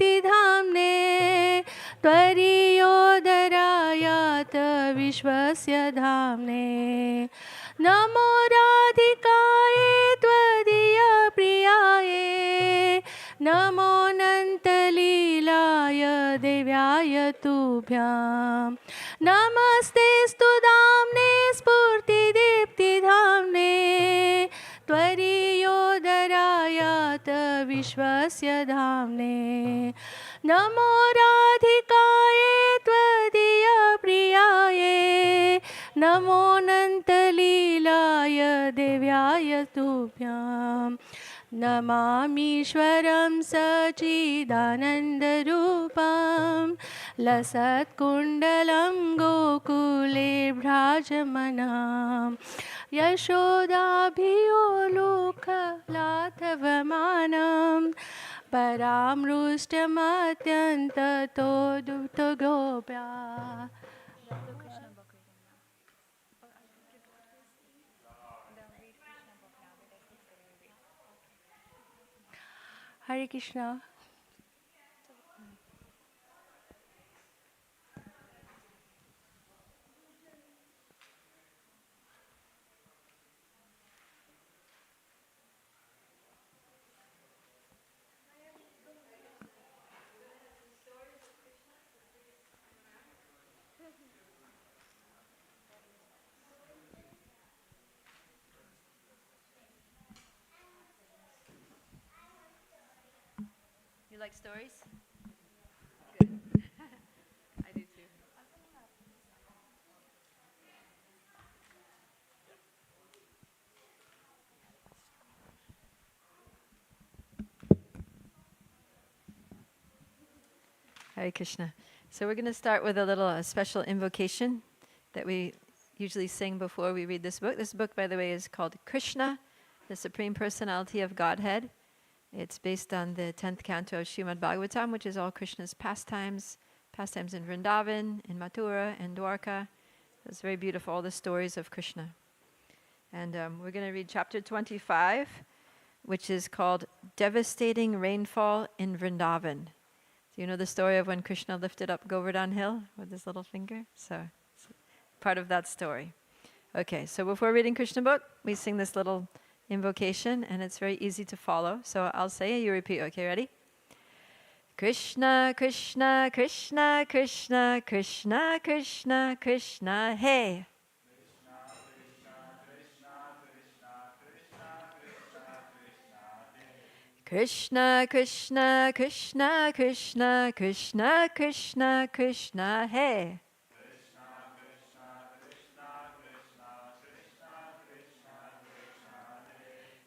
दीप्तिधाम्ने त्वरीयोदरायात विश्वस्य धाम्ने नमो राधिकाय त्वदीयप्रियाये नमोऽनन्तलीलाय देव्याय तुभ्यां नमस्तेऽस्तु धाम्ने स्फूर्तिदीप्तिधाम्ने त्वरीयोदरायात विश्वस्य धाम्ने नमो राधिकाय त्वदीयप्रियाये नमोऽनन्तलीलाय देव्याय तुभ्यां नमामीश्वरं सच्चिदानन्दरूपं लसत्कुण्डलं गोकुले भ्राजमानं यशोदाभियोलोकलाघवमानं परामृष्टमत्यन्ततो दुग्धगोप्या Hare Krishna. You like stories? Good. I do too. Hare Krishna. So we're going to start with a little special invocation that we usually sing before we read this book. This book, by the way, is called Krishna, the Supreme Personality of Godhead. It's based on the 10th canto of Srimad Bhagavatam, which is all Krishna's pastimes in Vrindavan, in Mathura, and Dwarka. It's very beautiful, all the stories of Krishna. And we're going to read chapter 25, which is called Devastating Rainfall in Vrindavan. So you know the story of when Krishna lifted up Govardhan Hill with his little finger? So it's part of that story. Okay, so before reading Krishna book, we sing this little invocation, and it's very easy to follow. So I'll say it, you repeat. Okay, ready? Krishna, Krishna, Krishna, Krishna, Krishna, Krishna, Krishna, hey. Krishna, Krishna, Krishna, Krishna, Krishna, Krishna, Krishna, hey.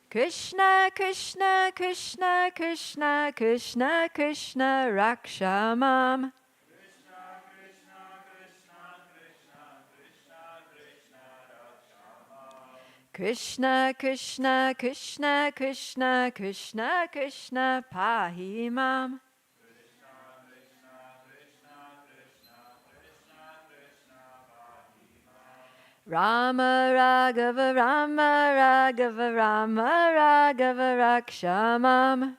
Krishna, Krishna, Krishna, Krishna, Krishna, Krishna, Rakshamam. Krishna, Krishna, Krishna, Krishna, Krishna, Krishna, Pahimam. Rama Raghava Rama Raghava Rama Raghava Rakshamam.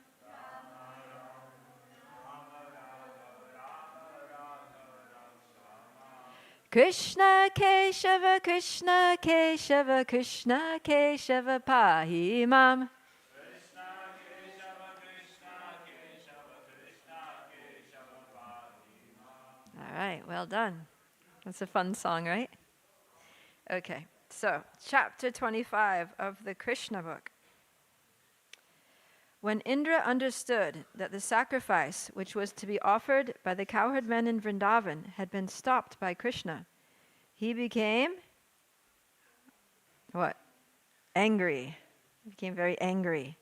Krishna Keshava Krishna Keshava Krishna Keshava Pahimam. All right, well done. That's a fun song, right? Okay, so chapter 25 of the Krishna book. When Indra understood that the sacrifice which was to be offered by the cowherd men in Vrindavan had been stopped by Krishna, he became, what? Angry. He became very angry.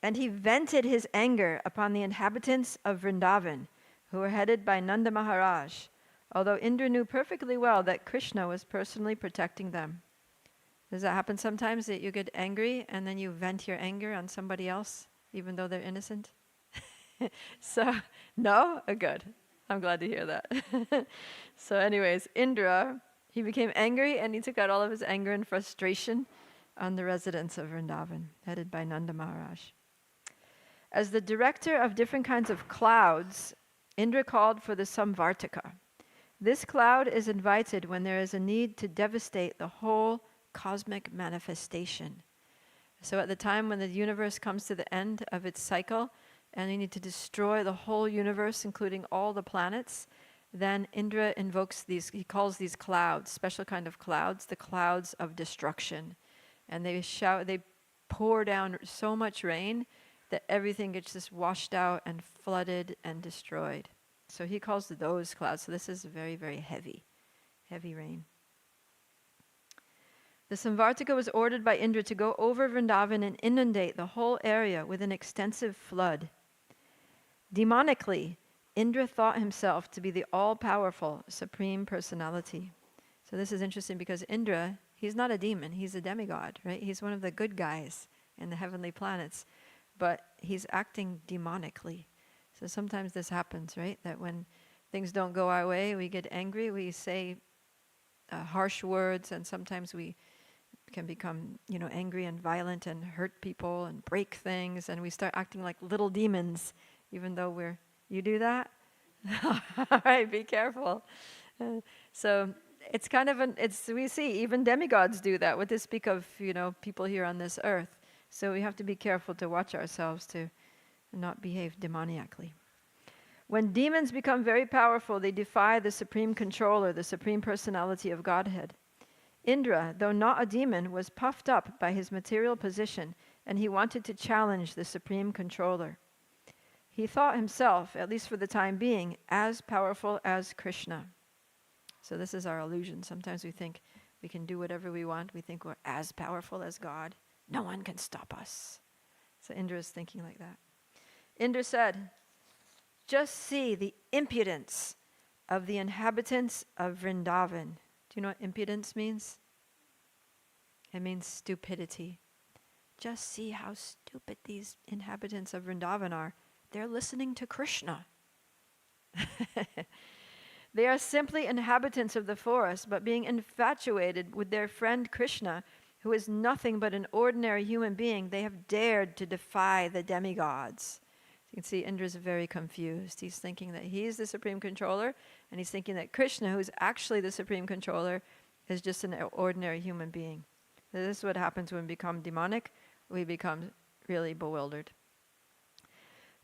And he vented his anger upon the inhabitants of Vrindavan, who were headed by Nanda Maharaj, although Indra knew perfectly well that Krishna was personally protecting them. Does that happen sometimes, that you get angry and then you vent your anger on somebody else, even though they're innocent? So, no? Oh, good. I'm glad to hear that. So anyways, Indra, he became angry and he took out all of his anger and frustration on the residents of Vrindavan, headed by Nanda Maharaj. As the director of different kinds of clouds, Indra called for the Samvartaka. This cloud is invited when there is a need to devastate the whole cosmic manifestation. So at the time when the universe comes to the end of its cycle, and you need to destroy the whole universe, including all the planets, then Indra invokes these, he calls these clouds, special kind of clouds, the clouds of destruction. And they pour down so much rain that everything gets just washed out and flooded and destroyed. So he calls those clouds. So this is very, very heavy rain. The Samvartaka was ordered by Indra to go over Vrindavan and inundate the whole area with an extensive flood. Demonically, Indra thought himself to be the all-powerful Supreme Personality. So this is interesting because Indra, he's not a demon, he's a demigod, right? He's one of the good guys in the heavenly planets, but he's acting demonically. So sometimes this happens, right? That when things don't go our way, we get angry, we say harsh words, and sometimes we can become, angry and violent and hurt people and break things, and we start acting like little demons, even though you do that? All right, be careful. So it's kind of we see even demigods do that. What to speak of, people here on this earth. So we have to be careful to watch ourselves to not behave demoniacally. When demons become very powerful, they defy the Supreme Controller, the Supreme Personality of Godhead. Indra, though not a demon, was puffed up by his material position, and he wanted to challenge the Supreme Controller. He thought himself, at least for the time being, as powerful as Krishna. So this is our illusion. Sometimes we think we can do whatever we want. We think we're as powerful as God. No one can stop us. So Indra is thinking like that. Indra said, "Just see the impudence of the inhabitants of Vrindavan." Do you know what impudence means? It means stupidity. Just see how stupid these inhabitants of Vrindavan are. They're listening to Krishna. They are simply inhabitants of the forest, but being infatuated with their friend Krishna, who is nothing but an ordinary human being, they have dared to defy the demigods. You can see Indra's very confused. He's thinking that he's the Supreme Controller, and he's thinking that Krishna, who's actually the Supreme Controller, is just an ordinary human being. So this is what happens when we become demonic. We become really bewildered.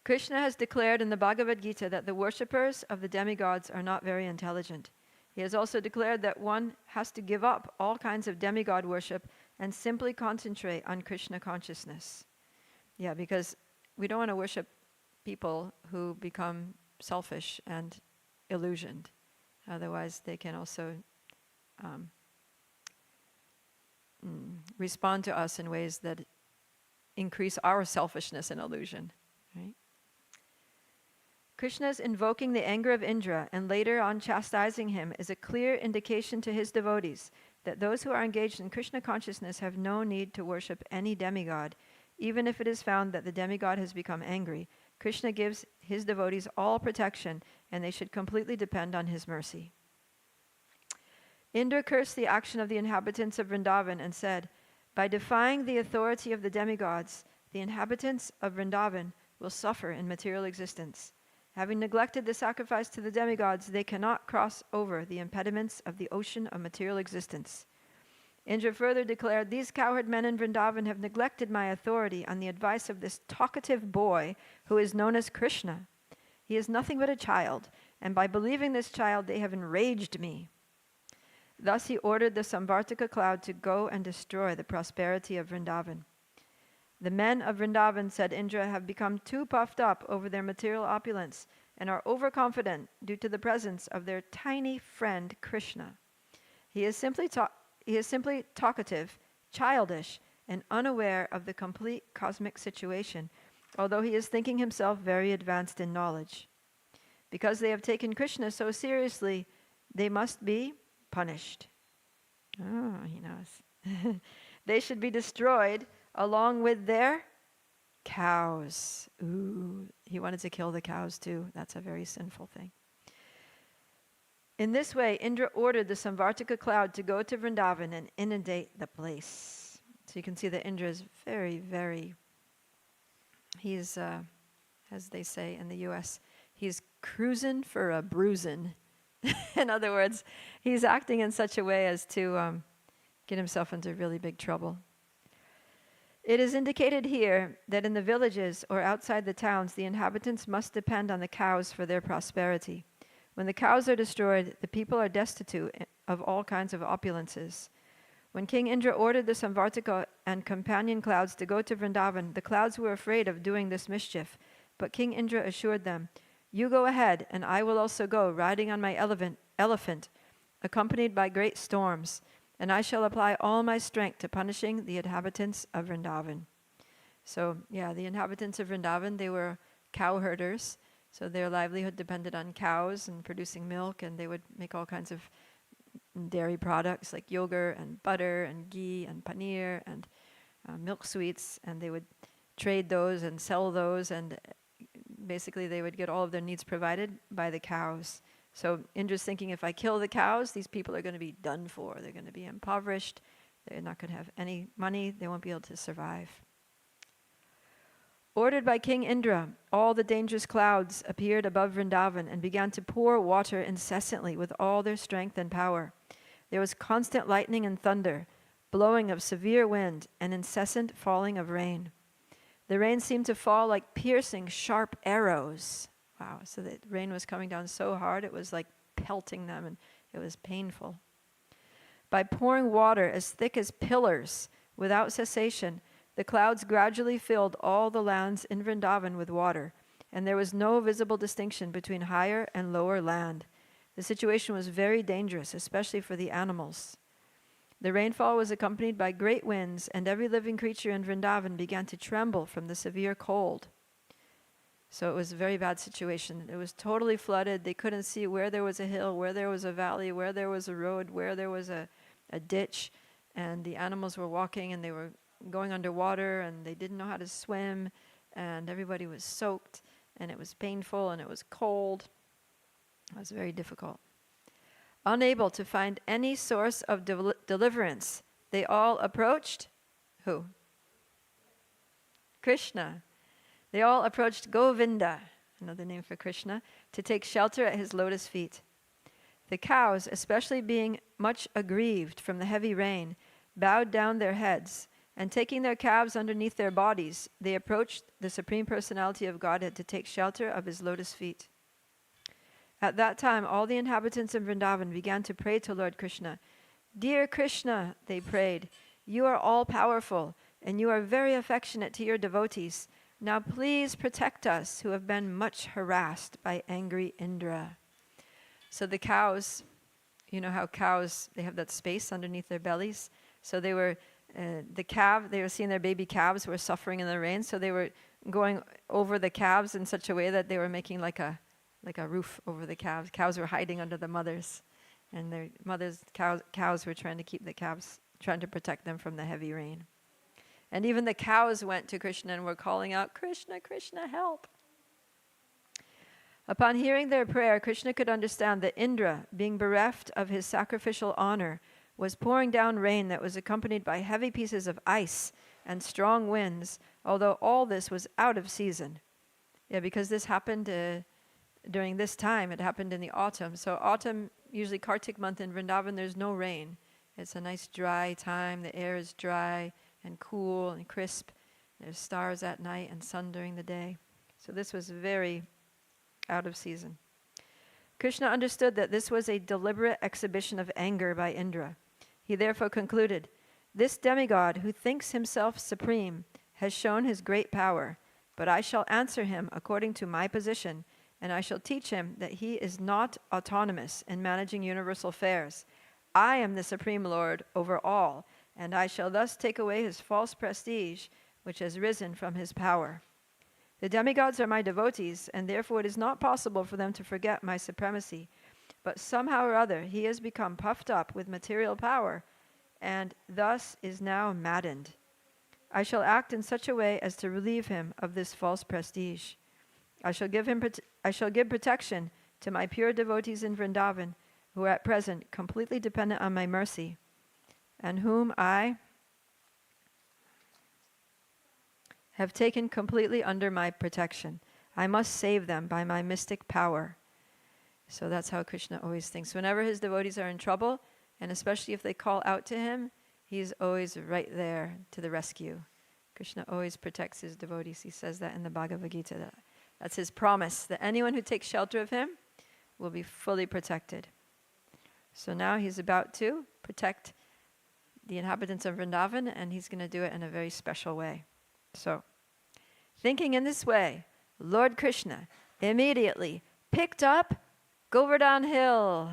Krishna has declared in the Bhagavad Gita that the worshippers of the demigods are not very intelligent. He has also declared that one has to give up all kinds of demigod worship and simply concentrate on Krishna consciousness. Yeah, because we don't want to worship people who become selfish and illusioned. Otherwise, they can also respond to us in ways that increase our selfishness and illusion. Right? Krishna's invoking the anger of Indra and later on chastising him is a clear indication to his devotees that those who are engaged in Krishna consciousness have no need to worship any demigod, even if it is found that the demigod has become angry. Krishna gives his devotees all protection, and they should completely depend on his mercy. Indra cursed the action of the inhabitants of Vrindavan and said, "By defying the authority of the demigods, the inhabitants of Vrindavan will suffer in material existence. Having neglected the sacrifice to the demigods, they cannot cross over the impediments of the ocean of material existence." Indra further declared, "These cowherd men in Vrindavan have neglected my authority on the advice of this talkative boy who is known as Krishna. He is nothing but a child, and by believing this child, they have enraged me." Thus he ordered the Samvartaka cloud to go and destroy the prosperity of Vrindavan. "The men of Vrindavan," said Indra, "have become too puffed up over their material opulence and are overconfident due to the presence of their tiny friend Krishna. He is simply talkative, childish, and unaware of the complete cosmic situation, although he is thinking himself very advanced in knowledge. Because they have taken Krishna so seriously, they must be punished." Oh, he knows. "They should be destroyed along with their cows." Ooh, he wanted to kill the cows too. That's a very sinful thing. In this way, Indra ordered the Samvartaka cloud to go to Vrindavan and inundate the place. So you can see that Indra is very, very, he's as they say in the U.S. He's cruising for a bruising. In other words, he's acting in such a way as to get himself into really big trouble. It is indicated here that in the villages or outside the towns, the inhabitants must depend on the cows for their prosperity. When the cows are destroyed, the people are destitute of all kinds of opulences. When King Indra ordered the Samvartika and companion clouds to go to Vrindavan, the clouds were afraid of doing this mischief. But King Indra assured them, "You go ahead, and I will also go, riding on my elephant, accompanied by great storms, and I shall apply all my strength to punishing the inhabitants of Vrindavan." So, the inhabitants of Vrindavan, they were cow herders. So their livelihood depended on cows and producing milk, and they would make all kinds of dairy products like yogurt and butter and ghee and paneer and milk sweets, and they would trade those and sell those, and basically they would get all of their needs provided by the cows. So Indra's thinking, if I kill the cows, these people are going to be done for. They're going to be impoverished. They're not going to have any money. They won't be able to survive. Ordered by King Indra, all the dangerous clouds appeared above Vrindavan and began to pour water incessantly with all their strength and power. There was constant lightning and thunder, blowing of severe wind, and incessant falling of rain. The rain seemed to fall like piercing, sharp arrows. Wow, so the rain was coming down so hard, it was like pelting them, and it was painful. By pouring water as thick as pillars without cessation, the clouds gradually filled all the lands in Vrindavan with water, and there was no visible distinction between higher and lower land. The situation was very dangerous, especially for the animals. The rainfall was accompanied by great winds, and every living creature in Vrindavan began to tremble from the severe cold. So it was a very bad situation. It was totally flooded. They couldn't see where there was a hill, where there was a valley, where there was a road, where there was a ditch, and the animals were walking, and they were going underwater, and they didn't know how to swim, and everybody was soaked, and it was painful, and it was cold. It was very difficult. Unable to find any source of deliverance, they all approached who? Krishna. They all approached Govinda, another name for Krishna, to take shelter at his lotus feet. The cows, especially being much aggrieved from the heavy rain, bowed down their heads, and taking their calves underneath their bodies, they approached the Supreme Personality of Godhead to take shelter of his lotus feet. At that time, all the inhabitants of Vrindavan began to pray to Lord Krishna. "Dear Krishna," they prayed, "you are all-powerful, and you are very affectionate to your devotees. Now please protect us who have been much harassed by angry Indra." So the cows, you know how cows, they have that space underneath their bellies? So they were they were seeing their baby calves were suffering in the rain, so they were going over the calves in such a way that they were making like a roof over the calves. Cows were hiding under the mothers, and their mothers, cows were trying to keep the calves, trying to protect them from the heavy rain. And even the cows went to Krishna and were calling out, "Krishna, Krishna, help." Upon hearing their prayer, Krishna could understand that Indra, being bereft of his sacrificial honor, was pouring down rain that was accompanied by heavy pieces of ice and strong winds, although all this was out of season. Yeah, because this happened during this time. It happened in the autumn. So autumn, usually Kartik month in Vrindavan, there's no rain. It's a nice dry time. The air is dry and cool and crisp. There's stars at night and sun during the day. So this was very out of season. Krishna understood that this was a deliberate exhibition of anger by Indra. He therefore concluded, "This demigod who thinks himself supreme has shown his great power, but I shall answer him according to my position, and I shall teach him that he is not autonomous in managing universal affairs. I am the Supreme Lord over all, and I shall thus take away his false prestige, which has risen from his power. The demigods are my devotees, and therefore it is not possible for them to forget my supremacy. But somehow or other he has become puffed up with material power, and thus is now maddened. I shall act in such a way as to relieve him of this false prestige. I shall give protection to my pure devotees in Vrindavan, who are at present completely dependent on my mercy, and whom I have taken completely under my protection. I must save them by my mystic power. So that's how Krishna always thinks. Whenever his devotees are in trouble, and especially if they call out to him, he's always right there to the rescue. Krishna always protects his devotees. He says that in the Bhagavad Gita. That's his promise, that anyone who takes shelter of him will be fully protected. So now he's about to protect the inhabitants of Vrindavan, and he's going to do it in a very special way. So, thinking in this way, Lord Krishna immediately picked up Govardhan Hill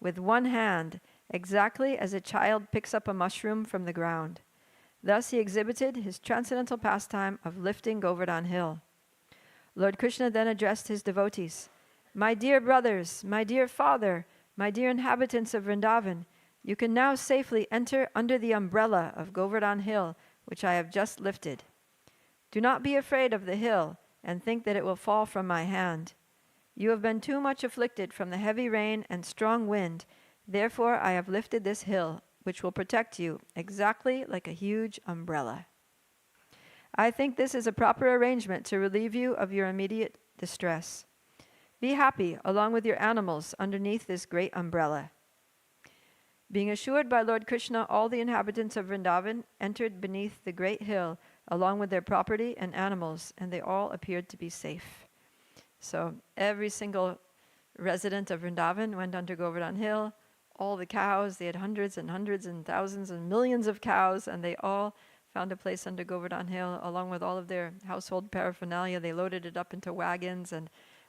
with one hand, exactly as a child picks up a mushroom from the ground. Thus he exhibited his transcendental pastime of lifting Govardhan Hill. Lord Krishna then addressed his devotees. My dear brothers, my dear father, my dear inhabitants of Vrindavan, you can now safely enter under the umbrella of Govardhan Hill, which I have just lifted. Do not be afraid of the hill and think that it will fall from my hand. You have been too much afflicted from the heavy rain and strong wind. Therefore I have lifted this hill, which will protect you exactly like a huge umbrella. I think this is a proper arrangement to relieve you of your immediate distress. Be happy along with your animals underneath this great umbrella. Being assured by Lord Krishna, all the inhabitants of Vrindavan entered beneath the great hill along with their property and animals, and they all appeared to be safe. So every single resident of Vrindavan went under Govardhan Hill. All the cows, they had hundreds and thousands and millions of cows, and they all found a place under Govardhan Hill along with all of their household paraphernalia. They loaded it up into wagons and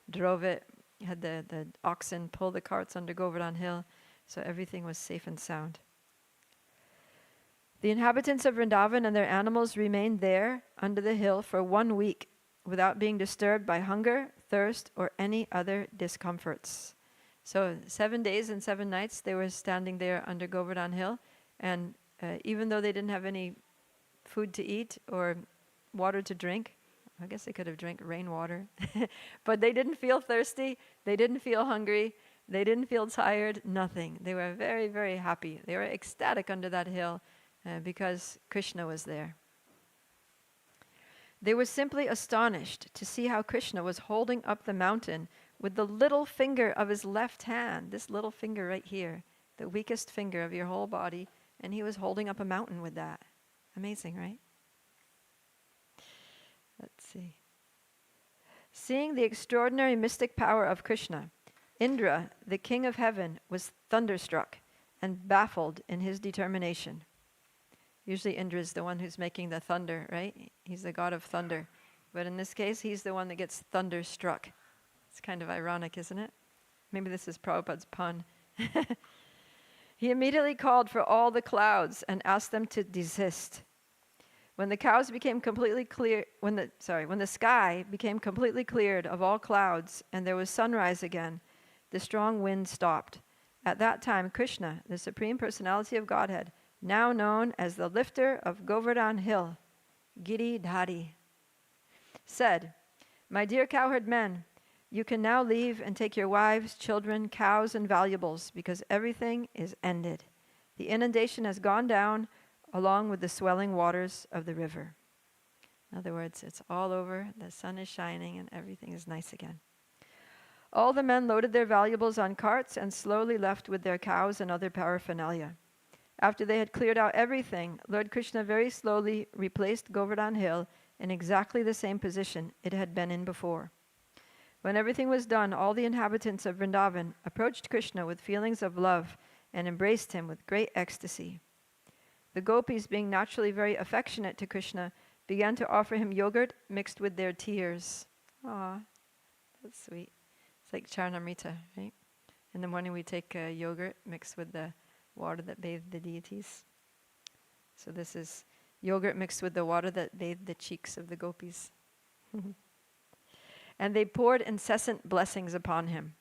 drove it, had the oxen pull the carts under Govardhan Hill, so everything was safe and sound. The inhabitants of Vrindavan and their animals remained there under the hill for 1 week without being disturbed by hunger, thirst, or any other discomforts. So 7 days and 7 nights they were standing there under Govardhan Hill, and even though they didn't have any food to eat or water to drink, I guess they could have drank rainwater, but they didn't feel thirsty, they didn't feel hungry, they didn't feel tired, nothing. They were very, very happy. They were ecstatic under that hill because Krishna was there. They were simply astonished to see how Krishna was holding up the mountain with the little finger of his left hand, this little finger right here, the weakest finger of your whole body, and he was holding up a mountain with that. Amazing, right? Let's see. Seeing the extraordinary mystic power of Krishna, Indra, the king of heaven, was thunderstruck and baffled in his determination. Usually Indra is the one who's making the thunder, right? He's the god of thunder. But in this case, he's the one that gets thunderstruck. It's kind of ironic, isn't it? Maybe this is Prabhupada's pun. He immediately called for all the clouds and asked them to desist. When the cows became completely clear, when the sky became completely cleared of all clouds and there was sunrise again, the strong wind stopped. At that time, Krishna, the Supreme Personality of Godhead, now known as the lifter of Govardhan Hill, Giridhari, said, My dear cowherd men, you can now leave and take your wives, children, cows, and valuables, because everything is ended. The inundation has gone down along with the swelling waters of the river. In other words, it's all over, the sun is shining, and everything is nice again. All the men loaded their valuables on carts and slowly left with their cows and other paraphernalia. After they had cleared out everything, Lord Krishna very slowly replaced Govardhan Hill in exactly the same position it had been in before. When everything was done, all the inhabitants of Vrindavan approached Krishna with feelings of love and embraced him with great ecstasy. The gopis, being naturally very affectionate to Krishna, began to offer him yogurt mixed with their tears. Aw, that's sweet. It's like Charnamrita, right? In the morning we take yogurt mixed with the water that bathed the deities. So this is yogurt mixed with the water that bathed the cheeks of the gopis. And they poured incessant blessings upon him.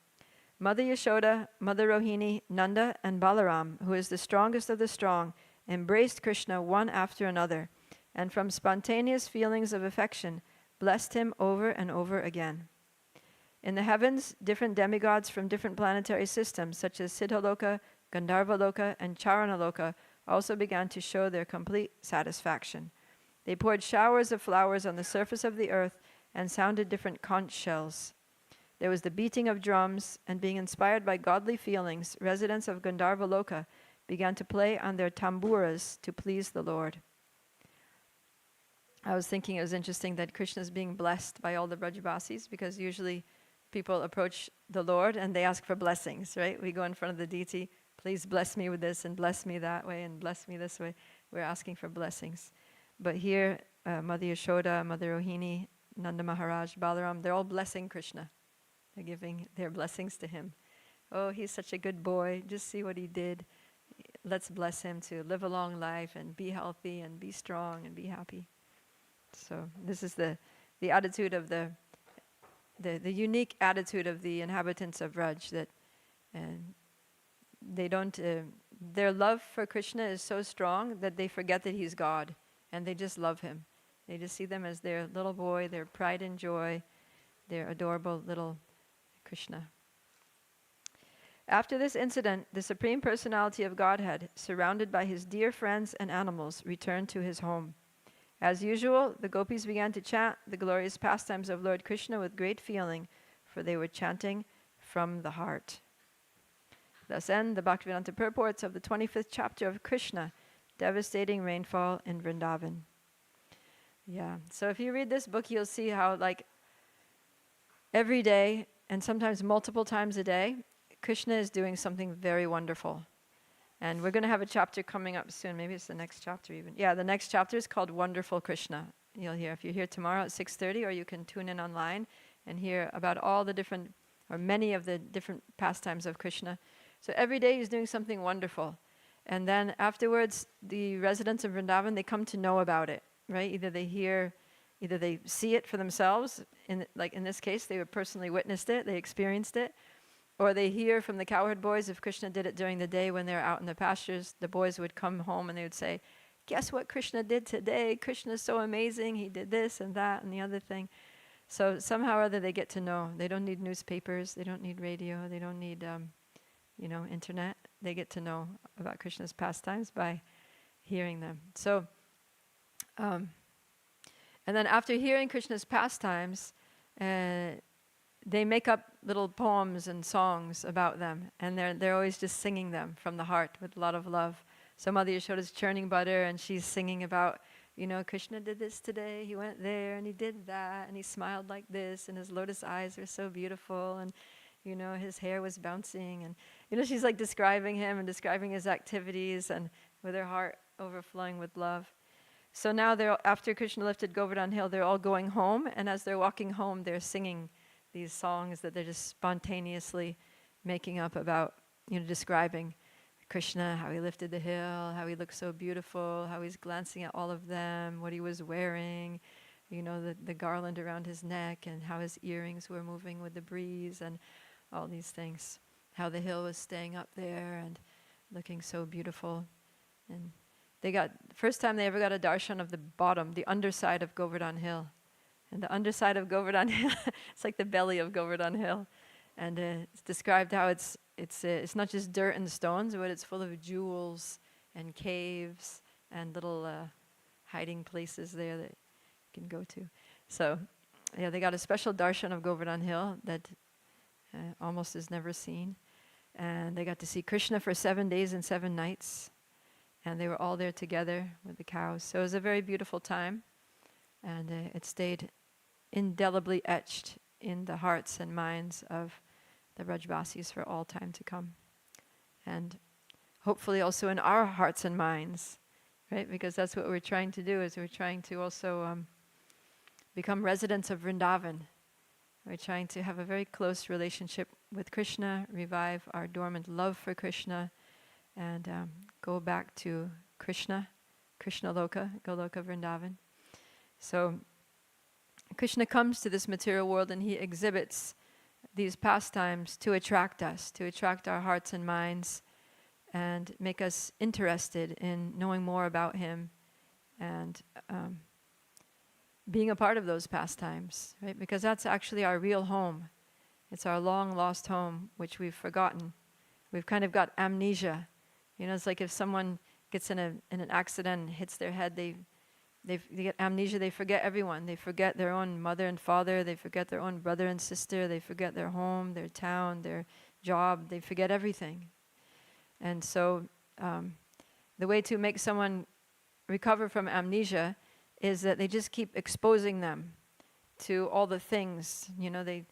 Mother Yashoda, Mother Rohini, Nanda, and Balaram, who is the strongest of the strong, embraced Krishna one after another, and from spontaneous feelings of affection, blessed him over and over again. In the heavens, different demigods from different planetary systems, such as Siddhaloka, Gandharvaloka, and Charanaloka, also began to show their complete satisfaction. They poured showers of flowers on the surface of the earth and sounded different conch shells. There was the beating of drums, and being inspired by godly feelings, residents of Gandharva Loka began to play on their tamburas to please the Lord. I was thinking it was interesting that Krishna is being blessed by all the Brajbasis, because usually people approach the Lord and they ask for blessings, right? We go in front of the deity, please bless me with this and bless me that way and bless me this way. We're asking for blessings. But here, Mother Yashoda, Mother Rohini, Nanda Maharaj, Balaram, they're all blessing Krishna. They're giving their blessings to him. Oh, he's such a good boy. Just see what he did. Let's bless him to live a long life and be healthy and be strong and be happy. So this is the attitude of the unique attitude of the inhabitants of Braj, that they don't, their love for Krishna is so strong that they forget that he's God, and they just love him. They just see them as their little boy, their pride and joy, their adorable little Krishna. After this incident, the Supreme Personality of Godhead, surrounded by his dear friends and animals, returned to his home. As usual, the gopis began to chant the glorious pastimes of Lord Krishna with great feeling, for they were chanting from the heart. Thus end the Bhaktivedanta purports of the 25th chapter of Krishna, Devastating Rainfall in Vrindavan. Yeah, so if you read this book, you'll see how, like, every day, and sometimes multiple times a day, Krishna is doing something very wonderful. And we're going to have a chapter coming up soon. Maybe it's the next chapter even. Yeah, the next chapter is called Wonderful Krishna. You'll hear, if you're here tomorrow at 6:30, or you can tune in online and hear about all the different, or many of the different pastimes of Krishna. So every day he's doing something wonderful. And then afterwards, the residents of Vrindavan, they come to know about it, right? Either they see it for themselves, like in this case, they personally witnessed it, they experienced it, or they hear from the cowherd boys. If Krishna did it during the day when they're out in the pastures, the boys would come home and they would say, guess what Krishna did today? Krishna's so amazing, he did this and that and the other thing. So somehow or other they get to know. They don't need newspapers, they don't need radio, they don't need internet. They get to know about Krishna's pastimes by hearing them. So, and then after hearing Krishna's pastimes, they make up little poems and songs about them, and they're always just singing them from the heart with a lot of love. So Mother Yashoda's churning butter, and she's singing about, Krishna did this today, he went there, and he did that, and he smiled like this, and his lotus eyes were so beautiful, and, his hair was bouncing, and, she's like describing him and describing his activities, and with her heart overflowing with love. So now after Krishna lifted Govardhan Hill, they're all going home, and as they're walking home, they're singing these songs that they're just spontaneously making up about, describing Krishna, how he lifted the hill, how he looked so beautiful, how he's glancing at all of them, what he was wearing, the garland around his neck, and how his earrings were moving with the breeze, and all these things. How the hill was staying up there and looking so beautiful. And first time they ever got a darshan of the bottom, the underside of Govardhan Hill. And the underside of Govardhan Hill, it's like the belly of Govardhan Hill. And it's described how it's not just dirt and stones, but it's full of jewels and caves and little hiding places there that you can go to. So, yeah, they got a special darshan of Govardhan Hill that almost is never seen. And they got to see Krishna for 7 days and 7 nights. And they were all there together with the cows. So it was a very beautiful time. And it stayed indelibly etched in the hearts and minds of the Brajbasis for all time to come. And hopefully also in our hearts and minds, right? Because that's what we're trying to do, is we're trying to also become residents of Vrindavan. We're trying to have a very close relationship with Krishna, revive our dormant love for Krishna, and go back to Krishna Loka, Goloka Vrindavan. So Krishna comes to this material world and he exhibits these pastimes to attract us, to attract our hearts and minds, and make us interested in knowing more about him and being a part of those pastimes, right? Because that's actually our real home. It's our long lost home, which we've forgotten. We've kind of got amnesia. It's like if someone gets in an accident and hits their head, they they get amnesia, they forget everyone. They forget their own mother and father, they forget their own brother and sister, they forget their home, their town, their job, they forget everything. And so the way to make someone recover from amnesia is that they just keep exposing them to all the things. You know, they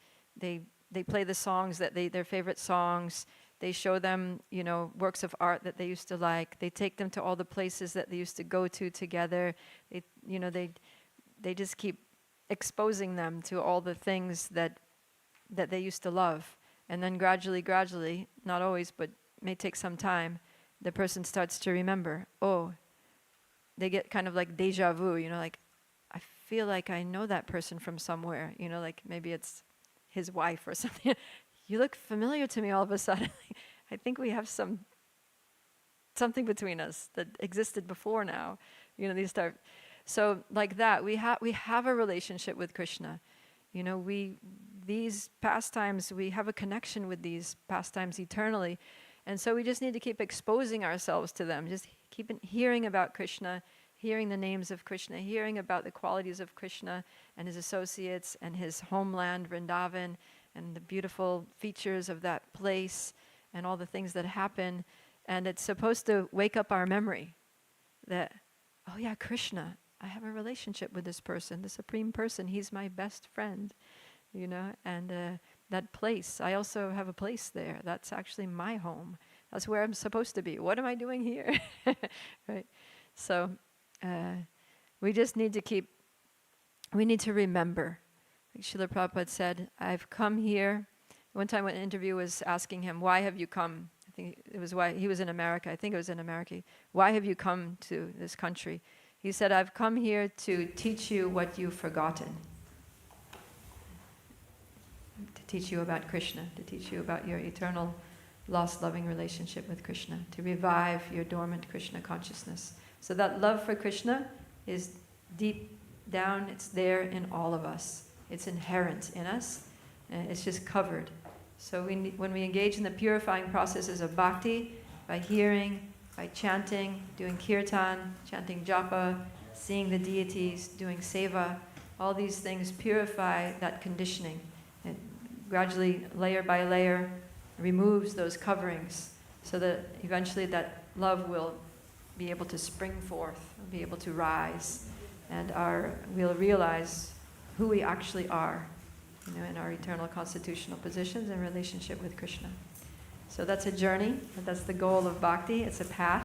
play the songs that their favorite songs. They show them, you know, works of art that they used to like. They take them to all the places that they used to go to together. They just keep exposing them to all the things that they used to love. And then gradually, not always, but may take some time, the person starts to remember. Oh, they get kind of like deja vu, you know, like, I feel like I know that person from somewhere, you know, like maybe it's his wife or something. You look familiar to me all of a sudden. I think we have something between us that existed before now. You know, so like that, we have a relationship with Krishna. You know, these pastimes, we have a connection with these pastimes eternally. And so we just need to keep exposing ourselves to them, just keep hearing about Krishna, hearing the names of Krishna, hearing about the qualities of Krishna and his associates and his homeland, Vrindavan, and the beautiful features of that place and all the things that happen. And it's supposed to wake up our memory that, oh yeah, Krishna, I have a relationship with this person, the Supreme Person, he's my best friend, you know, and that place, I also have a place there. That's actually my home. That's where I'm supposed to be. What am I doing here? Right? So we just need to remember. Like Srila Prabhupada said, I've come here. One time when an interview was asking him, why have you come? I think it was why he was in America. I think it was in America. Why have you come to this country? He said, I've come here to teach you what you've forgotten. To teach you about Krishna, to teach you about your eternal lost loving relationship with Krishna, to revive your dormant Krishna consciousness. So that love for Krishna is deep down, it's there in all of us. It's inherent in us, and it's just covered. So when we engage in the purifying processes of bhakti, by hearing, by chanting, doing kirtan, chanting japa, seeing the deities, doing seva, all these things purify that conditioning. It gradually, layer by layer, removes those coverings so that eventually that love will be able to spring forth, be able to rise, and we'll realize who we actually are, you know, in our eternal constitutional positions in relationship with Krishna. So that's a journey, and that's the goal of bhakti. It's a path.